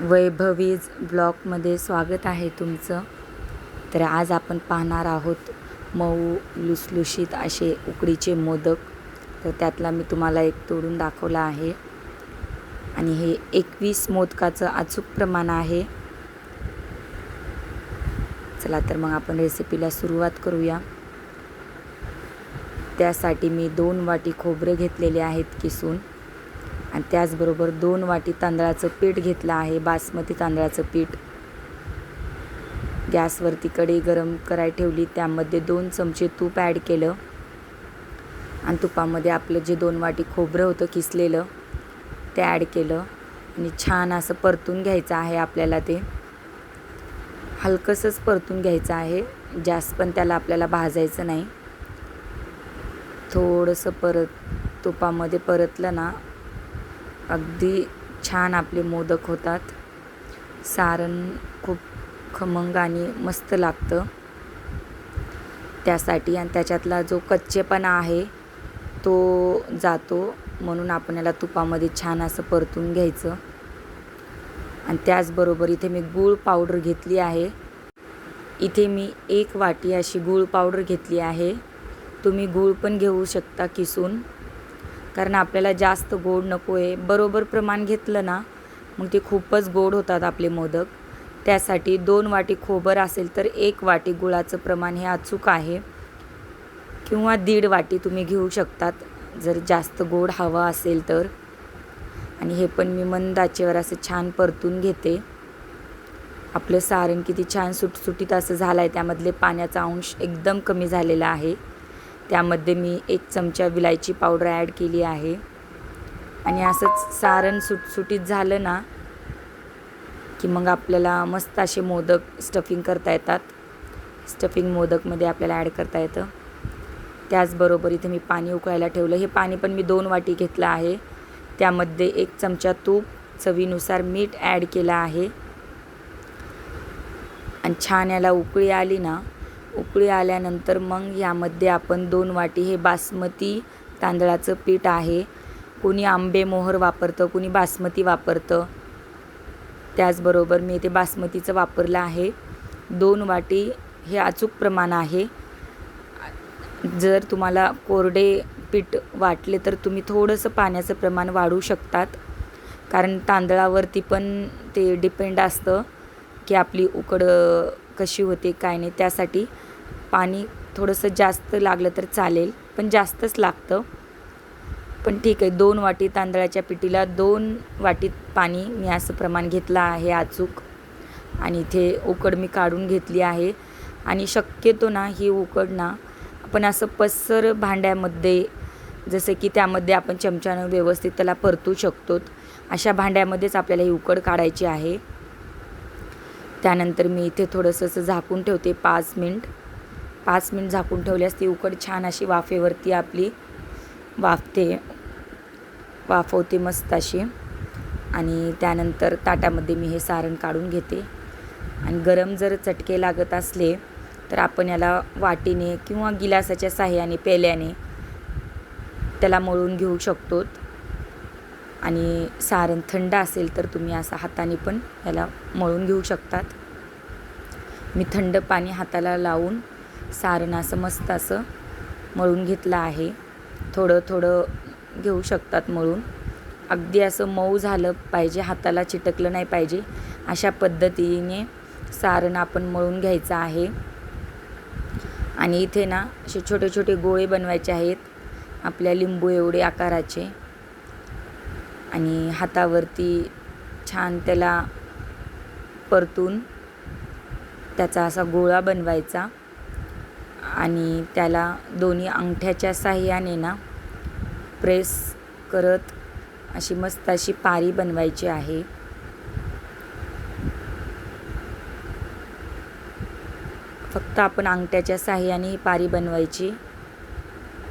वैभवीज ब्लॉगमध्ये स्वागत आहे तुमचं. तर आज आपण पाहणार आहोत मऊ लुसलुशीत असे उकडीचे मोदक. तर त्यातला मी तुम्हाला एक तोडून दाखवला आहे आणि हे 21 मोदकाचं अचूक प्रमाण आहे. चला तर मग आपण रेसिपीला सुरुवात करूया. त्यासाठी मी 2 वाटी खोबरे घेतलेले आहेत किसून आणि त्याचबरोबर 2 वाटी तांदळाचं पीठ घेतलं आहे, बासमती तांदळाचं पीठ. गॅसवरती कढई गरम करायला ठेवली, त्यामध्ये 2 चमचे तूप ॲड केलं आणि तुपामध्ये आपलं जे 2 वाटी खोबरं होतं किसलेलं ते ॲड केलं आणि छान असं परतून घ्यायचं आहे. आपल्याला ते हलकंसंच परतून घ्यायचं आहे, जास्त पण त्याला आपल्याला भाजायचं नाही. थोडंसं तुपामध्ये परतलं ना, अगदी छान आपले मोदक होतात. सारण खूप खमंग आणि मस्त लागतं त्यासाठी, आणि त्याच्यातला जो कच्चेपणा आहे तो जातो, म्हणून आपण याला तुपामध्ये छान असं परतून घ्यायचं. आणि त्याचबरोबर इथे मी गूळ पावडर घेतली आहे. इथे मी 1 वाटी अशी गूळ पावडर घेतली आहे. तुम्ही गूळ पण घेऊ शकता किसून, कारण आपल्याला जास्त गोड नको आहे. बरोबर प्रमाण घेतलं ना मग ते खूपच गोड होतात आपले मोदक. त्यासाठी 2 वाटी खोबरं असेल तर 1 वाटी गुळाचं प्रमाण हे अचूक आहे, किंवा 1.5 वाटी तुम्ही घेऊ शकतात जर जास्त गोड हवा असेल तर. आणि हे पण मी मंद आचेवर असं छान परतून घेते. आपलं सारण किती छान सुटसुटीत असं झालं आहे, त्यामधले पाण्याचा अंश एकदम कमी झालेला आहे. त्यामध्ये मी 1 चमचा विलायची पावडर ॲड केली आहे. आणि असंच सारण सुटसुटीत झालं ना की मग आपल्याला मस्त असे मोदक स्टफिंग करता येतात. स्टफिंग मोदकमध्ये आपल्याला ॲड करता येतं. त्याचबरोबर इथे मी पाणी उकळायला ठेवलं. हे पाणी पण मी 2 वाटी घेतलं आहे. त्यामध्ये 1 चमचा तूप, चवीनुसार मीठ ॲड केलं आहे. आणि छान याला उकळी आली ना, उकळी आल्यानंतर मग यामध्ये आपण 2 वाटी हे बासमती तांदळाचं पीठ आहे. कोणी आंबेमोहर वापरतं, कोणी बासमती वापरतं. त्याचबरोबर मी इथे बासमतीचं वापरलं आहे. 2 वाटी हे अचूक प्रमाण आहे. जर तुम्हाला कोरडे पीठ वाटले तर तुम्ही थोडंसं पाण्याचं प्रमाण वाढवू शकतात, कारण तांदळावरती पण ते डिपेंड असतं की आपली उकड कशी होते काय नाही. त्यासाठी पाणी थोडंसं जास्त लागलं तर चालेल, पण जास्तच लागतं. पण ठीक आहे, 2 वाटी तांदळाच्या पिठीला 2 वाटी पाणी मी असं प्रमाण घेतलं आहे अचूक. आणि इथे उकड मी काढून घेतली आहे. आणि शक्यतो ना ही उकड ना आपण असं पसर भांड्यामध्ये, जसं की त्यामध्ये आपण चमच्यानं व्यवस्थित त्याला परतू शकतो, अशा भांड्यामध्येच आपल्याला ही उकड काढायची आहे. त्यानंतर मी इथे थोडंसं असं झाकून ठेवते 5 मिनिट. 5 मिनिट झाकून ठेवल्यास ती उकड छान अशी वाफेवरती आपली वाफवते मस्त अशी. आणि त्यानंतर ताटामध्ये मी हे सारण काढून घेते. आणि गरम जर चटके लागत असले तर आपण याला वाटीने किंवा गिलासाच्या साहाय्याने, पेल्याने त्याला मळून घेऊ शकतो. आणि सारण थंड असेल तर तुम्ही असं हाताने पण याला मळून घेऊ शकतात. मी थंड पाणी हाताला लावून सारण असं मस्त असं मळून घेतलं आहे. थोडं थोडं घेऊ शकतात मळून. अगदी असं मऊ झालं पाहिजे, हाताला चिटकलं नाही पाहिजे, अशा पद्धतीने सारण आपण मळून घ्यायचं आहे. आणि इथे ना असे छोटे छोटे गोळे बनवायचे आहेत, आपल्या लिंबू एवढे आकाराचे. आणि हातावरती छान त्याला परतून त्याचा असा गोळा बनवायचा आणि त्याला दोन्ही अंगठ्याच्या साहाय्याने ना प्रेस करत अशी मस्त अशी पारी बनवायची आहे. फक्त आपण अंगठ्याच्या साहाय्याने ही पारी बनवायची.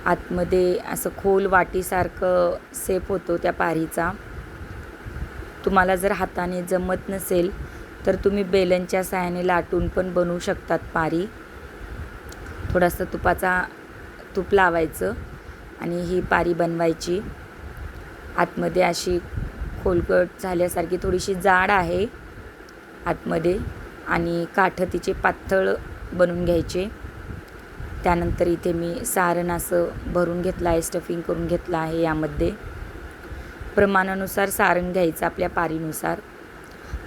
आतमध्ये असं खोल वाटीसारखं शेप होतो त्या पारीचा. तुम्हाला जर हाताने जमत नसेल तर तुम्ही बेलनच्या साहाय्याने लाटून पण बनवू शकतात पारी. थोडासा तूप लावायचं आणि ही पारी बनवायची. आतमध्ये अशी खोलगट झाल्यासारखी थोडीशी जाड आहे, आतमध्ये आणि काठ तिचे पातळ बनवून घ्यायचे. त्यानंतर इथे मी सारण असं भरून घेतलं आहे, स्टफिंग करून घेतलं आहे. यामध्ये प्रमाणानुसार सारण घ्यायचं आपल्या पारीनुसार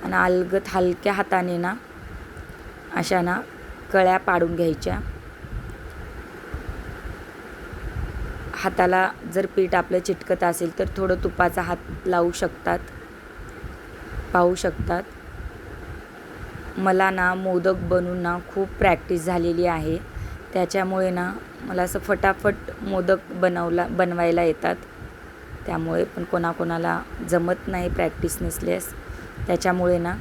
आणि अलगद हलक्या हाताने ना अशा ना कळ्या पाडून घ्यायच्या. हाताला जर पीठ आपलं चिटकत असेल तर थोडं तुपाचा हात लावू शकतात. पाहू शकतात. मला ना मोदक बनवून ना खूप प्रॅक्टिस झालेली आहे. त्याच्यामुळे ना मला असं फटाफट मोदक बनवायला येतात. त्यामुळे पण कोणाकोणाला जमत नाही प्रॅक्टिस नसल्यास. त्याच्यामुळे ना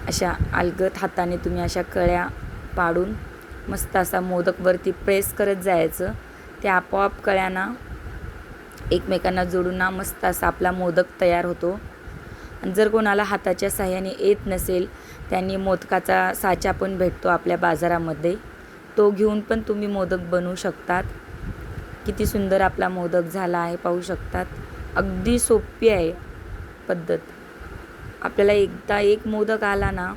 अशा अलगद हाताने तुम्ही अशा कळ्या पाडून मस्त असा मोदकवरती प्रेस करत जायचं. त्या आपोआप कळ्यांना एकमेकांना जोडून ना मस्त असा आपला मोदक तयार होतो. आणि जर कोणाला हाताच्या साहाय्याने येत नसेल त्यांनी मोदकाचा साचा पण भेटतो आपल्या बाजारामध्ये, तो घेऊन पण तुम्ही मोदक बनवू शकतात. किती सुंदर आपला मोदक झाला आहे पाहू शकतात. अगदी सोपी आहे पद्धत. आपल्याला एकदा एक मोदक आला ना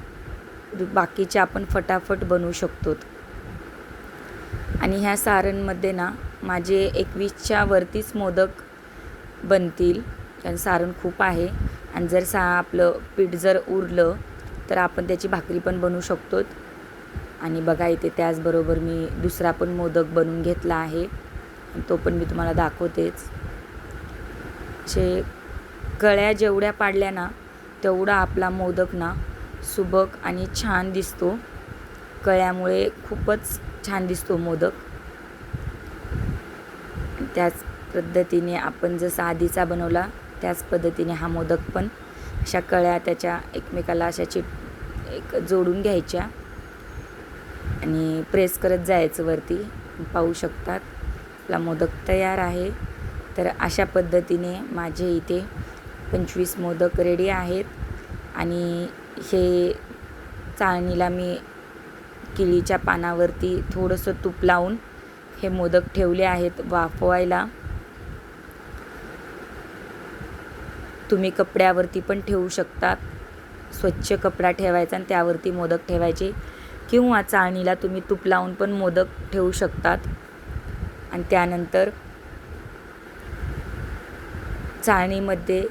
बाकीचे आपण फटाफट बनवू शकतो. आणि ह्या सारणमध्ये ना माझे 21च्या वरतीच मोदक बनतील, कारण सारण खूप आहे. आणि जर आपलं पीठ जर उरलं तर आपण त्याची भाकरी पण बनवू शकतो. आणि बघा इथे त्याचबरोबर मी दुसरा पण मोदक बनवून घेतला आहे, तो पण मी तुम्हाला दाखवतेच. कळ्या जेवढ्या पाडल्या ना तेवढा आपला मोदक ना सुबक आणि छान दिसतो. कळ्यामुळे खूपच छान दिसतो मोदक. त्याच पद्धतीने आपण जसा आधीचा बनवला त्याच पद्धतीने हा मोदक पण अशा कळ्या त्याच्या एकमेकाला अशा जोडून घ्यायच्या आणि प्रेस करत जायचं वरती. पाहू शकतात आपला मोदक तयार आहे. तर अशा पद्धतीने माझे इथे 25 मोदक रेडी आहेत. आणि हे चाळणीला मी केळीच्या पानावरती थोडंसं तूप लावून हे मोदक ठेवले आहेत वाफवायला. तुम्ही कपड्यावरती पण ठेवू शकतात. स्वच्छ कपडा ठेवायचा आणि त्यावरती मोदक ठेवायचे, किंवा चाळणीला तुम्ही तूप लावून पण मोदक ठेवू शकतात. आणि त्यानंतर चाळणीमध्ये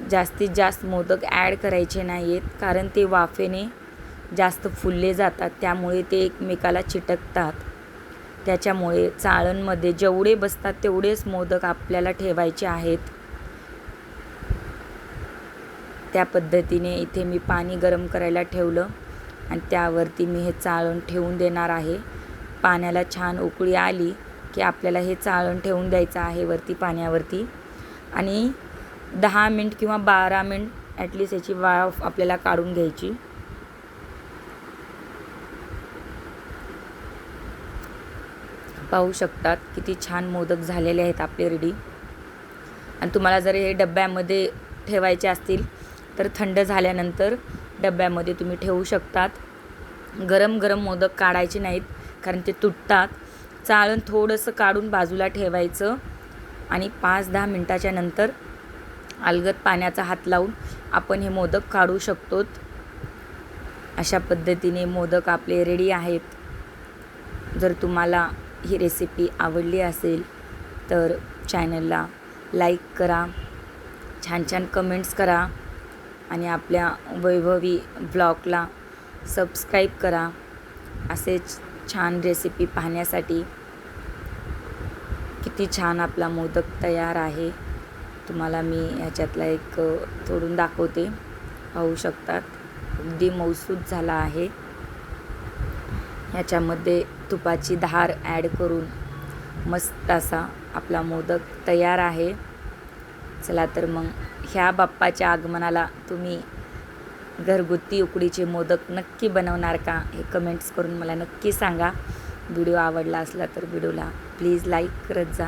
जास्तीत जास्त मोदक ॲड करायचे नाही आहेत, कारण ते वाफेने जास्त फुलले जातात. त्यामुळे ते एकमेकाला चिटकतात. त्याच्यामुळे चाळणमध्ये जेवढे बसतात तेवढेच मोदक आपल्याला ठेवायचे आहेत. त्या पद्धतीने इथे मी पाणी गरम करायला ठेवलं आणि त्यावरती मी हे चाळण ठेवून देणार आहे. पाण्याला छान उकळी आली की आपल्याला हे चाळण ठेवून द्यायचं आहे वरती पाण्यावरती. आणि 10 मिनिट किंवा 12 मिनिट ॲटलिस्ट याची वाफ आपल्याला काढून घ्यायची. पाहू शकतात किती छान मोदक झालेले आहेत आपले रेडी. आणि तुम्हाला जर हे डब्यामध्ये ठेवायचे असतील तर थंड झाल्यानंतर डब्यामध्ये तुम्ही ठेवू शकतात. गरम गरम मोदक काढायचे नाहीत, कारण ते तुटतात. चाळण थोडंसं काढून बाजूला ठेवायचं आणि 5-10 मिनटाच्या नंतर अलगद पाण्याचा हात लावून आपण हे मोदक काढू शकतो. अशा पद्धतीने मोदक आपले रेडी आहेत. जर तुम्हाला ही रेसिपी आवडली असेल तर चॅनलला लाईक करा, छान छान कमेंट्स करा आणि आपल्या वैभवी ब्लॉगला सबस्क्राईब करा. असेच छान रेसिपी पाहण्यासाठी. किती छान आपला मोदक तयार आहे. तुम्हाला मी ह्याच्यातला एक तोडून दाखवते. पाहू शकतात अगदी मऊसूत झाला आहे. ह्याच्यामध्ये तुपाची धार ॲड करून मस्त असा आपला मोदक तयार आहे. चला तर मग ह्या बाप्पाच्या आगमनाला तुम्ही घरगुती उकडीचे मोदक नक्की बनवणार का, हे कमेंट्स करून मला नक्की सांगा. व्हिडिओ आवडला असला तर व्हिडिओला प्लीज लाईक करत जा.